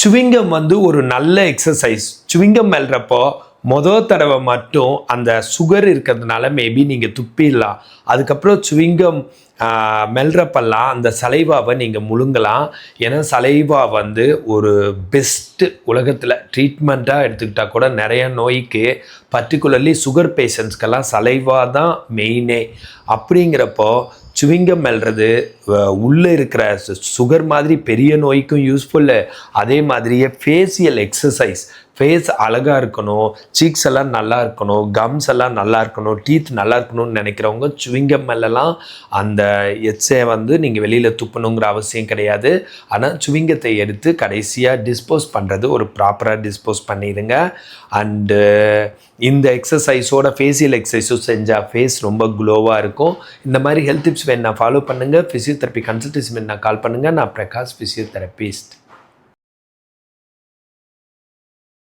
Chewing gum வந்து ஒரு நல்ல எக்ஸசைஸ். சுவிங்கம் மெல்றப்போ தடவை மட்டும் அந்த சுகர் இருக்கிறதுனால மேபி நீங்கள் துப்பிடலாம். அதுக்கப்புறம் சுவிங்கம் மெல்றப்பெல்லாம் அந்த சலைவாவை நீங்கள் முழுங்கலாம். ஏன்னா சலைவா வந்து ஒரு பெஸ்ட்டு உலகத்தில் ட்ரீட்மெண்ட்டாக எடுத்துக்கிட்டால் கூட நிறைய நோய்க்கு பர்டிகுலர்லி சுகர் பேஷண்ட்ஸ்க்கெல்லாம் சலைவா தான் மெயினே. அப்படிங்கிறப்போ சுவிங்கம் மெல்றது உள்ளே இருக்கிற சுகர் மாதிரி பெரிய நோய்க்கும் யூஸ்ஃபுல்லு. அதே மாதிரியே ஃபேஷியல் எக்ஸசைஸ். ஃபேஸ் அழகாக இருக்கணும், சீக்ஸ் எல்லாம் நல்லா இருக்கணும், கம்ஸ் எல்லாம் நல்லா இருக்கணும், டீத் நல்லா இருக்கணும்னு நினைக்கிறவங்க சுவிங்கம் மெல்லலாம். அந்த எச்சை வந்து நீங்கள் வெளியில் துப்பணுங்கிற அவசியம் கிடையாது. ஆனால் சுவிங்கத்தை எடுத்து கடைசியாக டிஸ்போஸ் பண்ணுறது ஒரு ப்ராப்பராக டிஸ்போஸ் பண்ணிடுங்க. அண்டு இந்த எக்ஸசைஸோட ஃபேஷியல் எக்ஸசைஸும் செஞ்சால் ஃபேஸ் ரொம்ப க்ளோவாக இருக்கும். இந்த மாதிரி ஹெல்த் டிப்ஸ் வேணா ஃபாலோ பண்ணுங்கள். ஃபிசியோதெரப்பி கன்சல்டேஷன் வேணா கால் பண்ணுங்கள். நான் பிரகாஷ், ஃபிசியோதெரபிஸ்ட்.